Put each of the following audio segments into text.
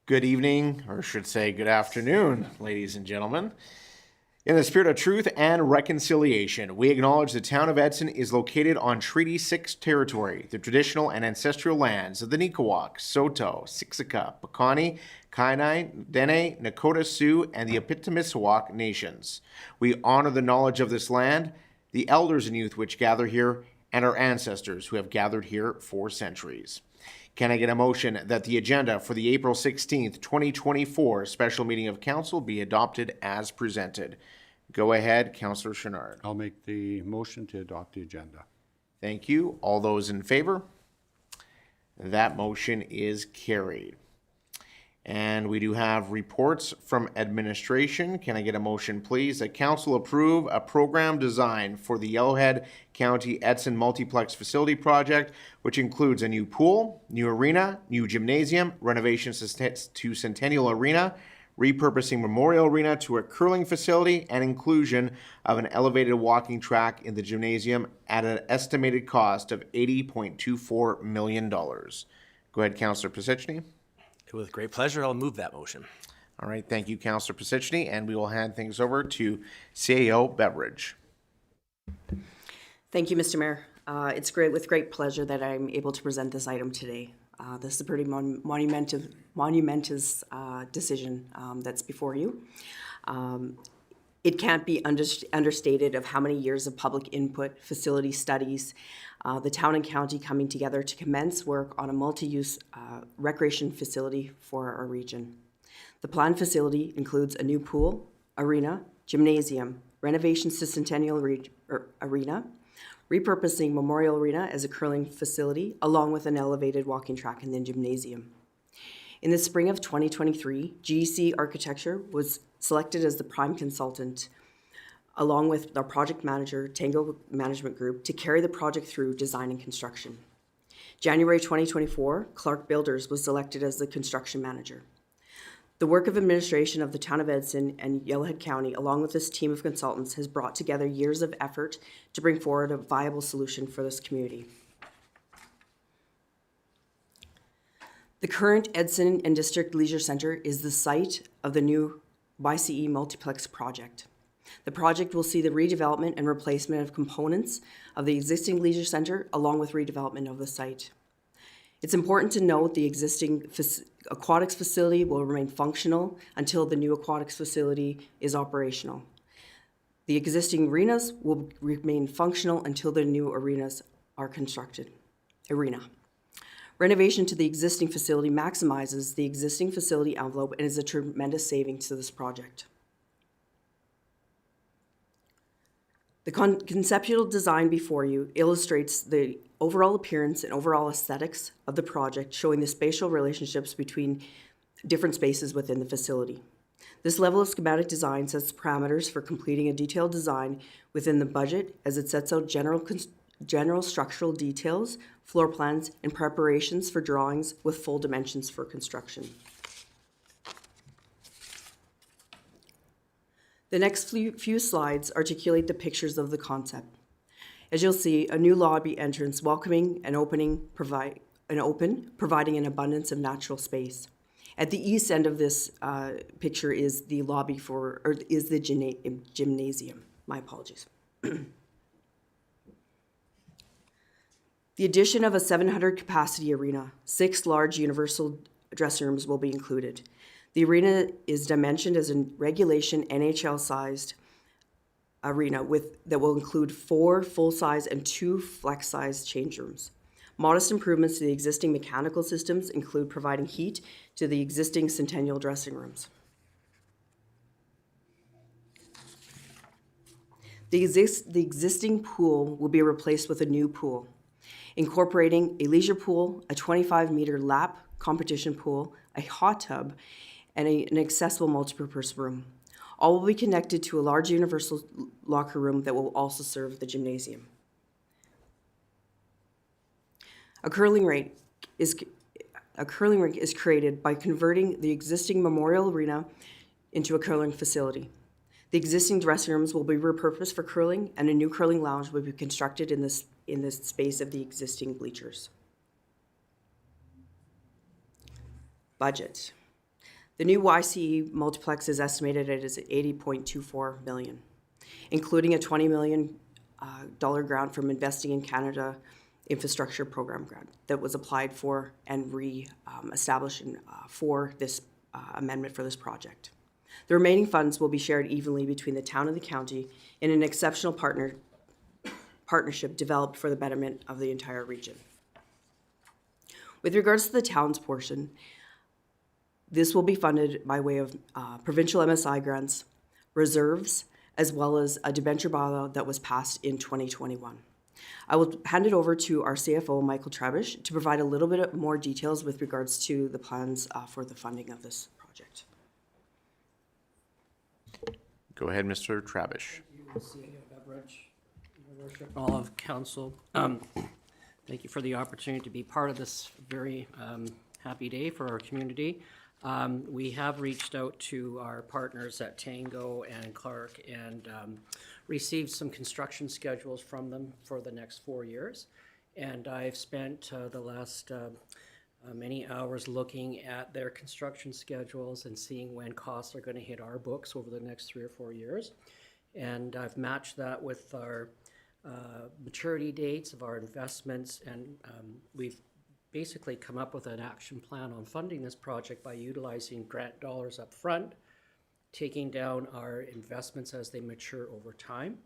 Good evening, or I should say good afternoon, ladies and gentlemen. In the spirit of truth and reconciliation, we acknowledge the town of Edson is located on Treaty 6 territory, the traditional and ancestral lands of the Niqawak, Saulteaux, Siksika, Piikani, Kainai, Dene, Nakota Sioux, and the Apitimiswak nations. We honor the knowledge of this land, the elders and youth which gather here, and our ancestors who have gathered here for centuries. Can I get a motion that the agenda for the April 16th, 2024 special meeting of council be adopted as presented? Go ahead, Councillor Chenard. I'll make the motion to adopt the agenda. Thank you. All those in favor? That motion is carried. And we do have reports from administration. Can I get a motion, please, that council approve a program design for the Yellowhead County Edson Multiplex Facility Project, which includes a new pool, new arena, new gymnasium, renovations to Centennial Arena, repurposing Memorial Arena to a curling facility, and inclusion of an elevated walking track in the gymnasium at an estimated cost of $80.24 million. Go ahead, Councillor Pisichny. With great pleasure, I'll move that motion. All right, thank you, Councillor Pisichny, and we will hand things over to CAO Beveridge. Thank you, Mr. Mayor. It's with great pleasure that I'm able to present this item today. This is a pretty monumentous decision that's before you. It can't be understated of how many years of public input, facility studies, the town and county coming together to commence work on a multi-use recreation facility for our region. The planned facility includes a new pool, arena, gymnasium, renovations to Centennial Arena, repurposing Memorial Arena as a curling facility, along with an elevated walking track in the gymnasium. In the spring of 2023, GEC Architecture was selected as the prime consultant, along with our project manager, Tango Management Group, to carry the project through design and construction. January 2024, Clark Builders was selected as the construction manager. The work of administration of the town of Edson and Yellowhead County, along with this team of consultants, has brought together years of effort to bring forward a viable solution for this community. The current Edson and District Leisure Center is the site of the new YCE Multiplex project. The project will see the redevelopment and replacement of components of the existing leisure center, along with redevelopment of the site. It's important to note the existing aquatics facility will remain functional until the new aquatics facility is operational. The existing arenas will remain functional until the new arenas are constructed. Renovation to the existing facility maximizes the existing facility envelope and is a tremendous savings to this project. The conceptual design before you illustrates the overall appearance and overall aesthetics of the project, showing the spatial relationships between different spaces within the facility. This level of schematic design sets parameters for completing a detailed design within the budget, as it sets out general structural details, floor plans, and preparations for drawings with full dimensions for construction. The next few slides articulate the pictures of the concept. As you'll see, a new lobby entrance welcoming and providing an abundance of natural space. At the east end of this picture is the lobby is the gymnasium. My apologies. The addition of a 700 capacity arena, 6 large universal dressing rooms will be included. The arena is dimensioned as a regulation NHL-sized arena that will include 4 full-size and 2 flex-size change rooms. Modest improvements to the existing mechanical systems include providing heat to the existing Centennial dressing rooms. The existing pool will be replaced with a new pool, incorporating a leisure pool, a 25-meter lap competition pool, a hot tub, and an accessible multipurpose room. All will be connected to a large universal locker room that will also serve the gymnasium. A curling rink is created by converting the existing Memorial Arena into a curling facility. The existing dressing rooms will be repurposed for curling, and a new curling lounge will be constructed in the space of the existing bleachers. Budget. The new YCE multiplex is estimated at $80.24 million, including a $20 million grant from Investing in Canada Infrastructure Program grant that was applied for and re-established for this amendment for this project. The remaining funds will be shared evenly between the town and the county in an exceptional partnership developed for the betterment of the entire region. With regards to the town's portion, this will be funded by way of provincial MSI grants, reserves, as well as a debenture bylaw that was passed in 2021. I will hand it over to our CFO, Michael Trabish, to provide a little bit more details with regards to the plans for the funding of this project. Go ahead, Mr. Trabish. All of council, thank you for the opportunity to be part of this very happy day for our community. We have reached out to our partners at Tango and Clark and received some construction schedules from them for the next 4 years. And I've spent the last many hours looking at their construction schedules and seeing when costs are going to hit our books over the next 3 or 4 years. And I've matched that with our maturity dates of our investments, and we've basically come up with an action plan on funding this project by utilizing grant dollars up front, taking down our investments as they mature over time,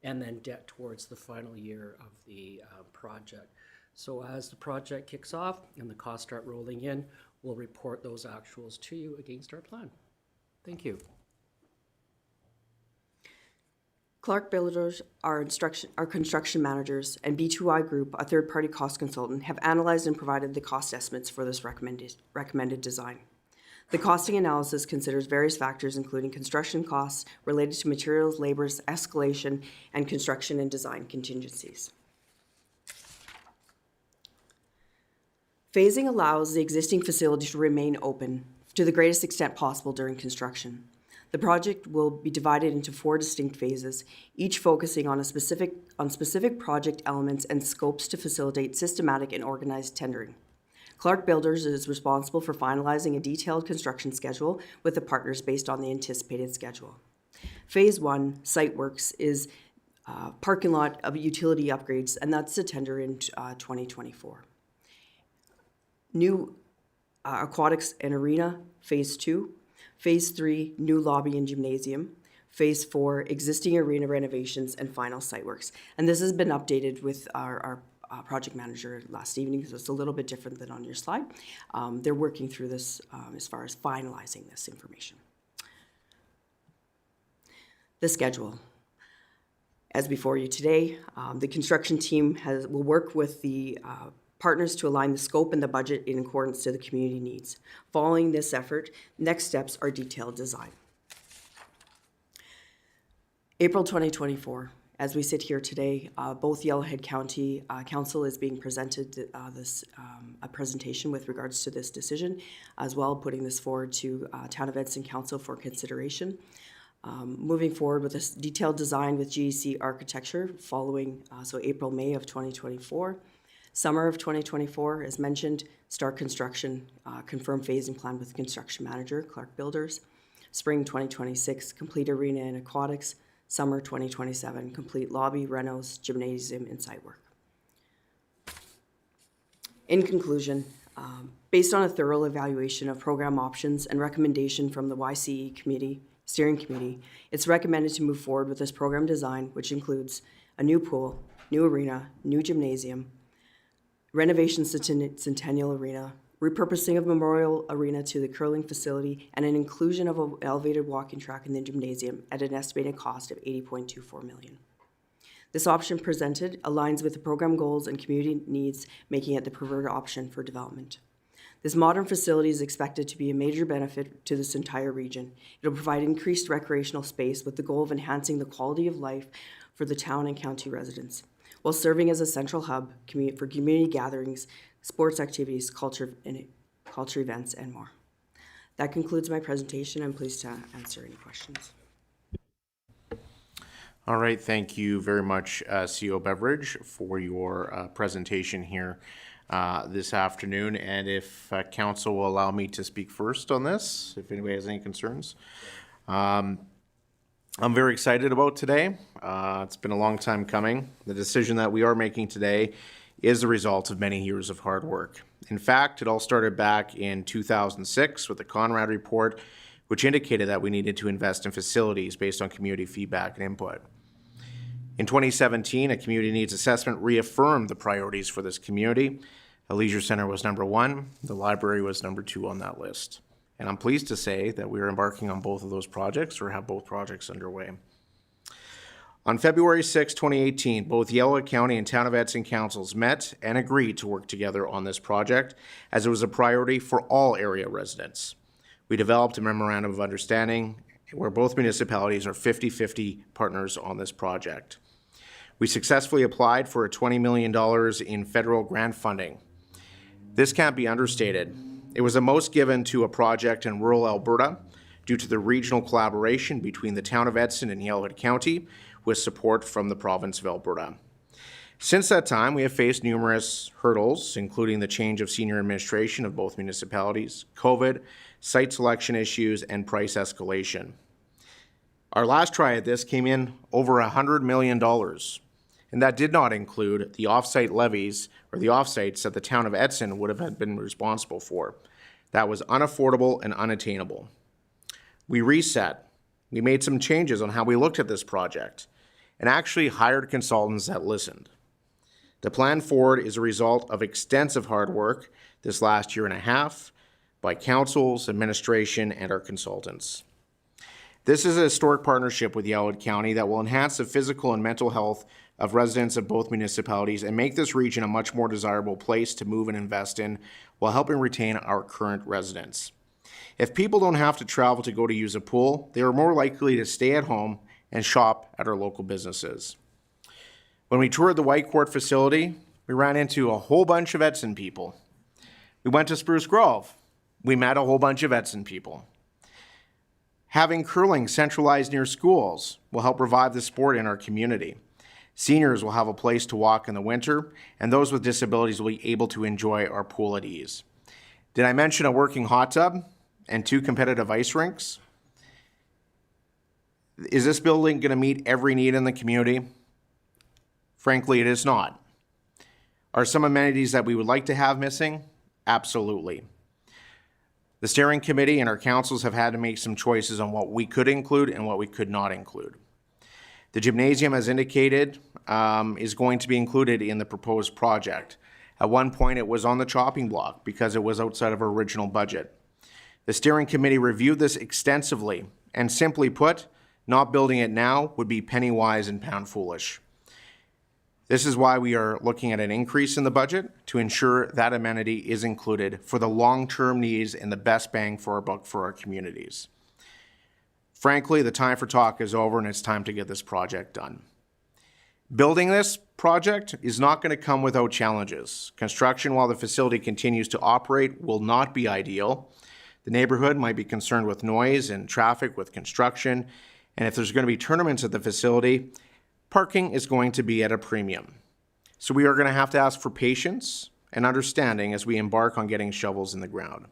and then debt towards the final year of the project. So as the project kicks off and the costs start rolling in, we'll report those actuals to you against our plan. Thank you. Clark Builders, our construction managers, and B2I Group, a third-party cost consultant, have analyzed and provided the cost estimates for this recommended design. The costing analysis considers various factors, including construction costs related to materials, labors, escalation, and construction and design contingencies. Phasing allows the existing facility to remain open to the greatest extent possible during construction. The project will be divided into 4 distinct phases, each focusing on specific project elements and scopes to facilitate systematic and organized tendering. Clark Builders is responsible for finalizing a detailed construction schedule with the partners based on the anticipated schedule. Phase 1, site works, is parking lot of utility upgrades, and that's to tender in 2024. New aquatics and arena, Phase 2. Phase 3, new lobby and gymnasium. Phase 4, existing arena renovations and final site works. And this has been updated with our project manager last evening, so it's a little bit different than on your slide. They're working through this as far as finalizing this information. The schedule. As before you today, the construction team will work with the partners to align the scope and the budget in accordance to the community needs. Following this effort, next steps are detailed design. April 2024, as we sit here today, both Yellowhead County Council is being presented a presentation with regards to this decision, as well putting this forward to Town of Edson Council for consideration. Moving forward with this detailed design with GEC architecture following, so April, May of 2024. Summer of 2024, as mentioned, start construction, confirm phasing plan with construction manager, Clark Builders. Spring 2026, complete arena and aquatics. Summer 2027, complete lobby, renos, gymnasium, and site work. In conclusion, based on a thorough evaluation of program options and recommendation from the YCE steering committee, it's recommended to move forward with this program design, which includes a new pool, new arena, new gymnasium, renovations to Centennial Arena, repurposing of Memorial Arena to the curling facility, and an inclusion of an elevated walking track in the gymnasium at an estimated cost of $80.24 million. This option presented aligns with the program goals and community needs, making it the preferred option for development. This modern facility is expected to be a major benefit to this entire region. It will provide increased recreational space with the goal of enhancing the quality of life for the town and county residents, while serving as a central hub for community gatherings, sports activities, culture events, and more. That concludes my presentation. I'm pleased to answer any questions. All right, thank you very much, CO Beveridge, for your presentation here. this afternoon, and if council will allow me to speak first on this, if anybody has any concerns. I'm very excited about today. It's been a long time coming. The decision that we are making today is the result of many years of hard work. In fact, it all started back in 2006 with the Conrad report, which indicated that we needed to invest in facilities based on community feedback and input. In 2017, a community needs assessment reaffirmed the priorities for this community. A leisure center was number 1. The library was number 2 on that list. And I'm pleased to say that we are embarking on both of those projects, or have both projects underway. On February 6, 2018, both Yellowhead County and Town of Edson councils met and agreed to work together on this project, as it was a priority for all area residents. We developed a memorandum of understanding where both municipalities are 50-50 partners on this project. We successfully applied for $20 million in federal grant funding. This can't be understated. It was the most given to a project in rural Alberta due to the regional collaboration between the Town of Edson and Yellowhead County, with support from the province of Alberta. Since that time, we have faced numerous hurdles, including the change of senior administration of both municipalities, COVID, site selection issues, and price escalation. Our last try at this came in over $100 million, and that did not include the off-site levies or the off-sites that the Town of Edson would have been responsible for. That was unaffordable and unattainable. We reset. We made some changes on how we looked at this project, and actually hired consultants that listened. The plan forward is a result of extensive hard work this last year and a half by councils, administration, and our consultants. This is a historic partnership with Yellowhead County that will enhance the physical and mental health of residents of both municipalities and make this region a much more desirable place to move and invest in, while helping retain our current residents. If people don't have to travel to go to use a pool, they are more likely to stay at home and shop at our local businesses. When we toured the Whitecourt facility, we ran into a whole bunch of Edson people. We went to Spruce Grove. We met a whole bunch of Edson people. Having curling centralized near schools will help revive the sport in our community. Seniors will have a place to walk in the winter, and those with disabilities will be able to enjoy our pool at ease. Did I mention a working hot tub and 2 competitive ice rinks? Is this building going to meet every need in the community? Frankly, it is not. Are some amenities that we would like to have missing? Absolutely. The steering committee and our councils have had to make some choices on what we could include and what we could not include. The gymnasium, as indicated, is going to be included in the proposed project. At one point, it was on the chopping block because it was outside of our original budget. The steering committee reviewed this extensively, and simply put, not building it now would be penny wise and pound foolish. This is why we are looking at an increase in the budget to ensure that amenity is included for the long-term needs and the best bang for our buck for our communities. Frankly, the time for talk is over, and it's time to get this project done. Building this project is not going to come without challenges. Construction while the facility continues to operate will not be ideal. The neighborhood might be concerned with noise and traffic with construction, and if there's going to be tournaments at the facility, parking is going to be at a premium. So we are going to have to ask for patience and understanding as we embark on getting shovels in the ground.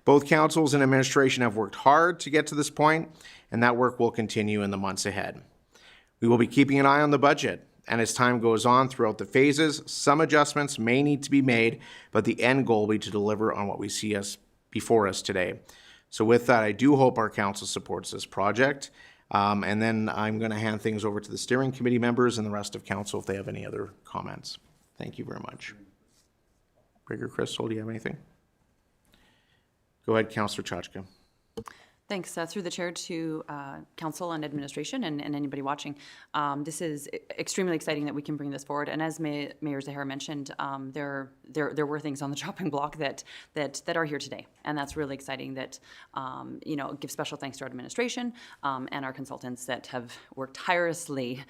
Both councils and administration have worked hard to get to this point, and that work will continue in the months ahead. We will be keeping an eye on the budget, and as time goes on throughout the phases, some adjustments may need to be made, but the end goal will be to deliver on what we see before us today. So with that, I do hope our council supports this project. And then I'm going to hand things over to the steering committee members and the rest of council if they have any other comments. Thank you very much. Brigger Crystal, do you have anything? Go ahead, Councillor Chachka. Thanks. Through the chair to council and administration and anybody watching. This is extremely exciting that we can bring this forward. And as Mayor Zahara mentioned, there were things on the chopping block that are here today, and that's really exciting. That give special thanks to our administration and our consultants that have worked tirelessly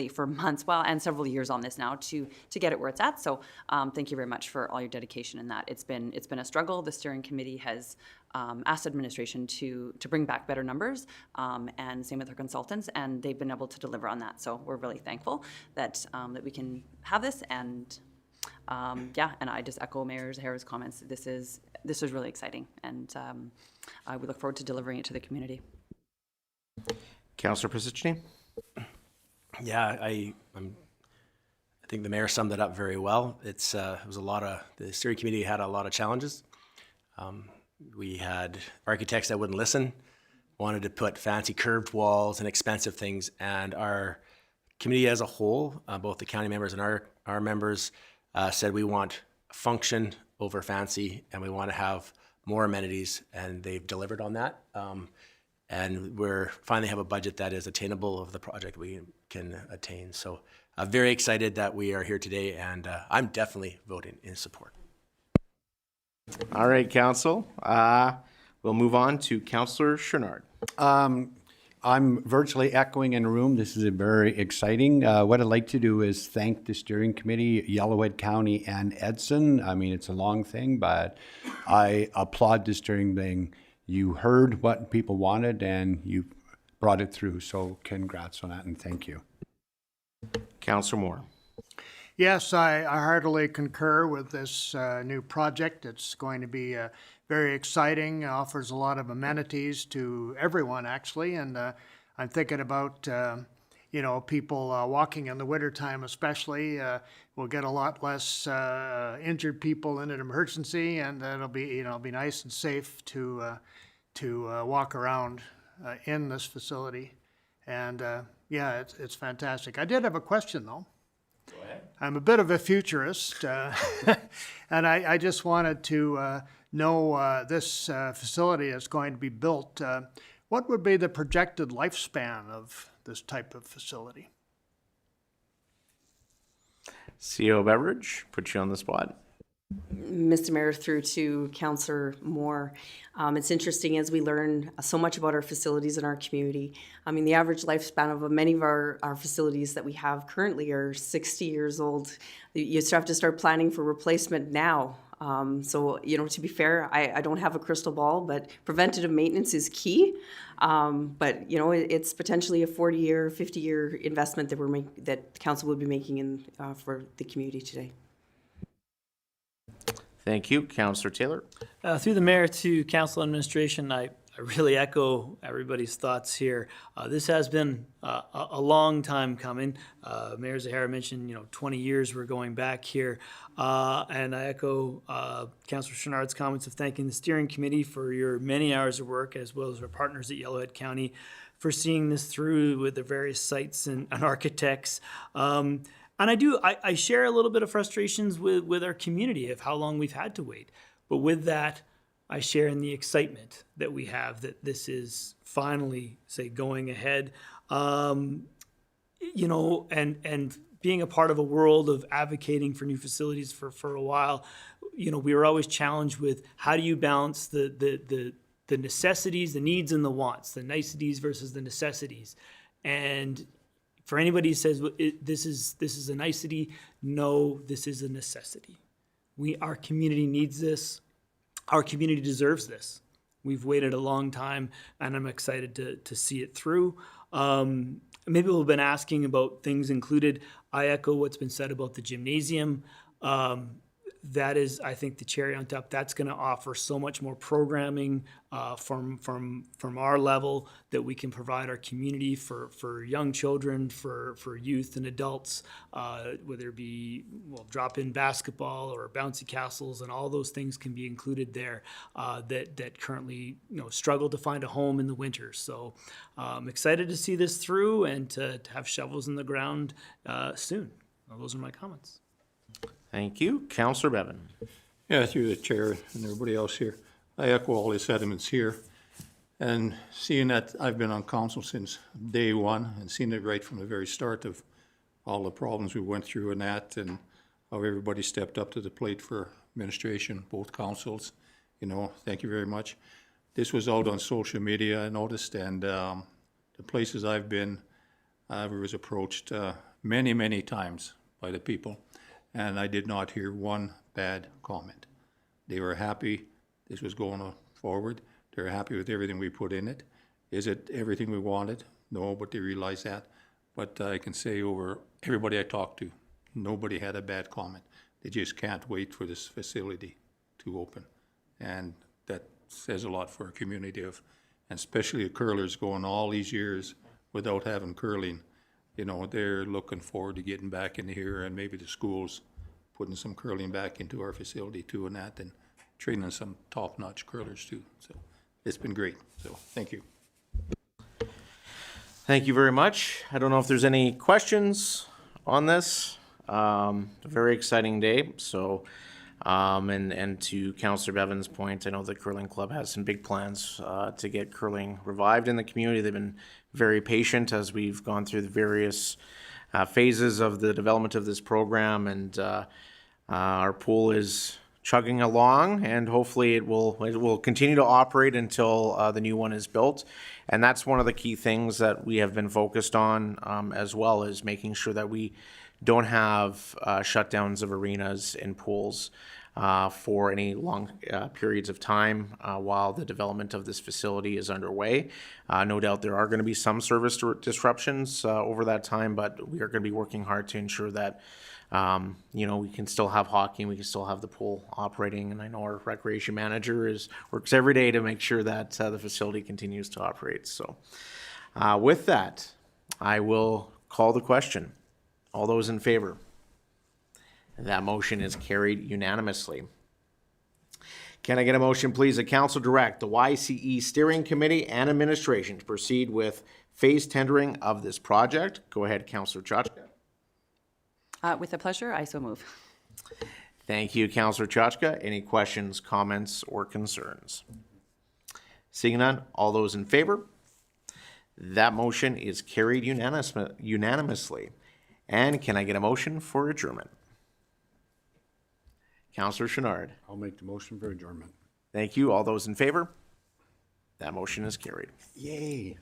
for months, and several years on this now to get it where it's at. So thank you very much for all your dedication in that. It's been a struggle. The steering committee has asked administration to bring back better numbers, and same with our consultants, and they've been able to deliver on that. So we're really thankful that that we can have this, and Yeah, and I just echo Mayor Zahara's comments. This is really exciting, and we look forward to delivering it to the community. Councillor Pisichny? Yeah, I think the mayor summed it up very well. It was the steering committee had a lot of challenges. We had architects that wouldn't listen, wanted to put fancy curved walls and expensive things, and our committee as a whole, both the county members and our members, said we want function over fancy, and we want to have more amenities, and they've delivered on that. And we're finally have a budget that is attainable of the project we can attain. So I'm very excited that we are here today, and I'm definitely voting in support. All right, Council. We'll move on to Councillor Chouinard. I'm virtually echoing in the room. This is very exciting. What I'd like to do is thank the steering committee, Yellowhead County and Edson. I mean, it's a long thing, but I applaud the steering thing. You heard what people wanted and you brought it through. So congrats on that and thank you. Councillor Moore. Yes, I heartily concur with this new project. It's going to be very exciting, offers a lot of amenities to everyone, actually. And I'm thinking about, people walking in the wintertime especially. We'll get a lot less injured people in an emergency, and it'll be nice and safe to walk around in this facility. And it's fantastic. I did have a question, though. I'm a bit of a futurist, and I just wanted to know this facility is going to be built. What would be the projected lifespan of this type of facility? CO Beveridge, put you on the spot. Mr. Mayor, through to Councillor Moore. It's interesting as we learn so much about our facilities in our community. I mean, the average lifespan of many of our facilities that we have currently are 60 years old. You have to start planning for replacement now. So, to be fair, I don't have a crystal ball, but preventative maintenance is key. But, it's potentially a 40-year, 50-year investment that that the council would be making for the community today. Thank you. Councillor Taylor. Through the mayor to council administration, I really echo everybody's thoughts here. This has been a long time coming. Mayor Zahara mentioned, 20 years we're going back here. And I echo Councillor Chouinard's comments of thanking the steering committee for your many hours of work, as well as our partners at Yellowhead County for seeing this through with the various sites and architects. And I share a little bit of frustrations with our community of how long we've had to wait. But with that, I share in the excitement that we have that this is finally, going ahead. And being a part of a world of advocating for new facilities for a while, we were always challenged with how do you balance the necessities, the needs and the wants, the niceties versus the necessities. And for anybody who says this is a nicety, no, this is a necessity. Our community needs this. Our community deserves this. We've waited a long time, and I'm excited to see it through. Maybe we've been asking about things included. I echo what's been said about the gymnasium. That is, I think, the cherry on top. That's going to offer so much more programming from our level that we can provide our community for young children, for youth and adults, whether it be drop-in basketball or bouncy castles, and all those things can be included there that currently struggle to find a home in the winter. So I'm excited to see this through and to have shovels in the ground soon. Well, those are my comments. Thank you. Councillor Bevan. Yeah, through the chair and everybody else here. I echo all the sentiments here. And seeing that I've been on council since day one and seen it right from the very start of all the problems we went through and that, and how everybody stepped up to the plate for administration, both councils, thank you very much. This was out on social media, I noticed, and the places I've been, I was approached many, many times by the people. And I did not hear one bad comment. They were happy this was going forward. They're happy with everything we put in it. Is it everything we wanted? No, but they realize that. But I can say over everybody I talked to, nobody had a bad comment. they just can't wait for this facility to open. And that says a lot for our community of, and especially the curlers going all these years without having curling. You know, they're looking forward to getting back in here, and maybe the schools putting some curling back into our facility too, and that, and training some top-notch curlers too. So it's been great. So thank you. Thank you very much. I don't know if there's any questions on this. A very exciting day. So, and to Councillor Bevan's point, I know the curling club has some big plans to get curling revived in the community. They've been very patient as we've gone through the various phases of the development of this program, and our pool is chugging along, and hopefully it will continue to operate until the new one is built. And that's one of the key things that we have been focused on, as well as making sure that we don't have shutdowns of arenas and pools for any long periods of time while the development of this facility is underway. No doubt there are going to be some service disruptions over that time, but we are going to be working hard to ensure that we can still have hockey, and we can still have the pool operating. And I know our recreation manager works every day to make sure that the facility continues to operate. So with that, I will call the question. All those in favor? That motion is carried unanimously. Can I get a motion, please, that council direct the YCE Steering Committee and administration to proceed with phase tendering of this project? Go ahead, Councillor Chachka. With a pleasure, I so move. Thank you, Councillor Chachka. Any questions, comments, or concerns? Seeing none, all those in favor? That motion is carried unanimously. And can I get a motion for adjournment? Councillor Chenard. I'll make the motion for adjournment. Thank you. All those in favor? That motion is carried. Yay.